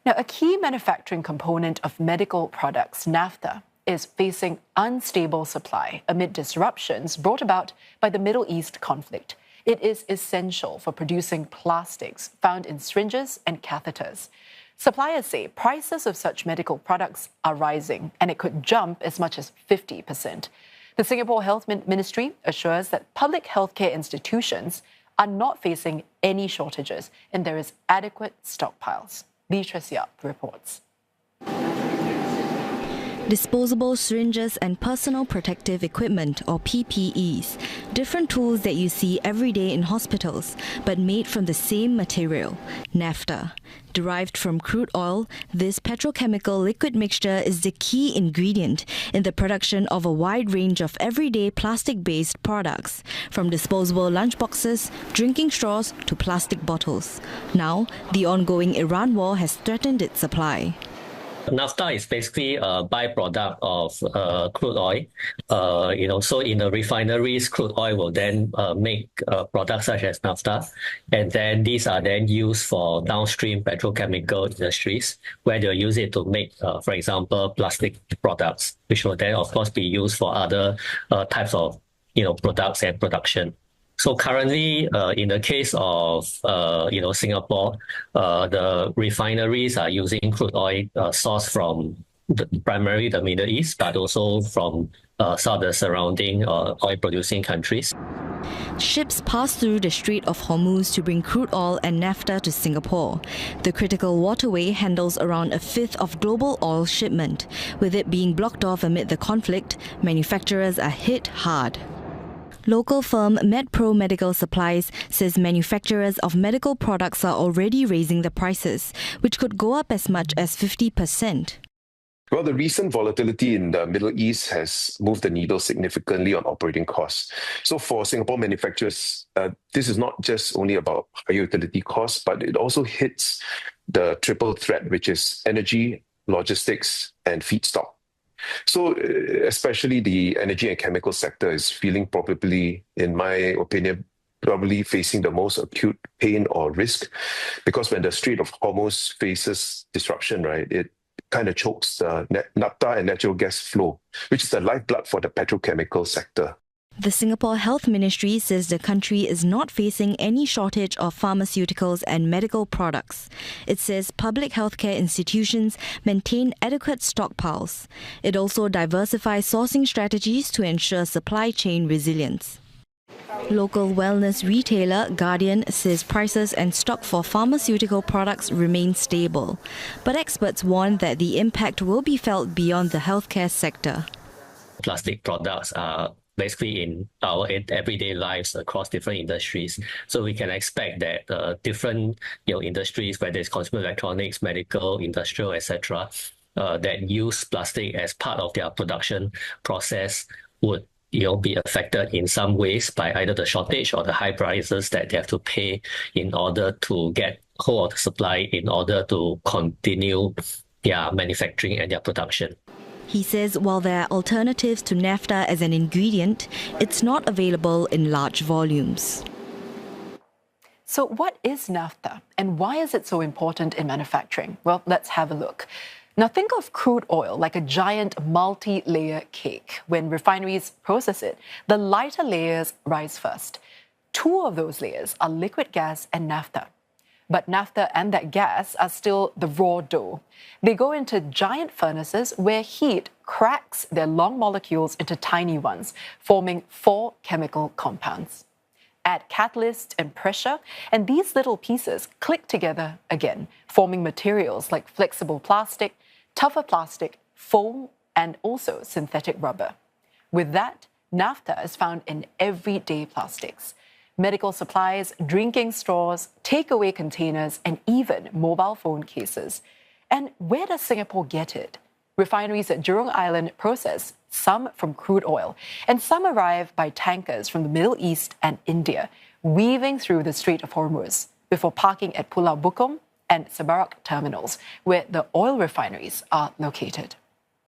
Now, a key manufacturing component of medical products, Naphtha, is facing unstable supply amid disruptions brought about by the Middle East conflict. It is essential for producing plastics found in syringes and catheters. Suppliers say prices of such medical products are rising, and it could jump as much as 50%. The Singapore Health Ministry assures that public healthcare institutions are not facing any shortages, and there is adequate stockpiles. Beatrice Yap reports. Disposable syringes and personal protective equipment, or PPEs, different tools that you see every day in hospitals, but made from the same material, naphtha. Derived from crude oil, this petrochemical liquid mixture is the key ingredient in the production of a wide range of everyday plastic-based products, from disposable lunchboxes, drinking straws to plastic bottles. Now, the ongoing Iran war has threatened its supply. Naphtha is basically a byproduct of crude oil. So in the refineries, crude oil will then make products such as naphtha, and then these are then used for downstream petrochemical industries, where they'll use it to make, for example, plastic products, which will then, of course, be used for other types of products and production. So currently, in the case of Singapore, the refineries are using crude oil sourced from primarily the Middle East, but also from some of the surrounding oil-producing countries. Ships pass through the Strait of Hormuz to bring crude oil and naphtha to Singapore. The critical waterway handles around a fifth of global oil shipment. With it being blocked off amid the conflict, manufacturers are hit hard. Local firm MedPro Medical Supplies says manufacturers of medical products are already raising the prices, which could go up as much as 50%. Well, the recent volatility in the Middle East has moved the needle significantly on operating costs. So for Singapore manufacturers, this is not just only about higher utility costs, but it also hits the triple threat, which is energy, logistics, and feedstock. So especially the energy and chemical sector is feeling probably, in my opinion, probably facing the most acute pain or risk, because when the Strait of Hormuz faces disruption, right, it kind of chokes the naphtha and natural gas flow, which is the lifeblood for the petrochemical sector. The Singapore Health Ministry says the country is not facing any shortage of pharmaceuticals and medical products. It says public healthcare institutions maintain adequate stockpiles. It also diversifies sourcing strategies to ensure supply chain resilience. Local wellness retailer Guardian says prices and stock for pharmaceutical products remain stable, but experts warn that the impact will be felt beyond the healthcare sector. Plastic products are basically in our everyday lives across different industries. So we can expect that different industries, whether it's consumer electronics, medical, industrial, etc., that use plastic as part of their production process would be affected in some ways by either the shortage or the high prices that they have to pay in order to get hold of the supply in order to continue their manufacturing and their production. He says while there are alternatives to naphtha as an ingredient, it's not available in large volumes. So what is naphtha and why is it so important in manufacturing? Well, let's have a look. Now think of crude oil like a giant multi-layer cake. When refineries process it, the lighter layers rise first. Two of those layers are liquid gas and naphtha. But naphtha and that gas are still the raw dough. They go into giant furnaces where heat cracks their long molecules into tiny ones, forming 4 chemical compounds. Add catalyst and pressure, and these little pieces click together again, forming materials like flexible plastic, tougher plastic, foam, and also synthetic rubber. With that, naphtha is found in everyday plastics. Medical supplies, drinking straws, takeaway containers, and even mobile phone cases. And where does Singapore get it? Refineries at Jurong Island process some from crude oil, and some arrive by tankers from the Middle East and India, weaving through the Strait of Hormuz before parking at Pulau Bukom and Sebarak terminals, where the oil refineries are located.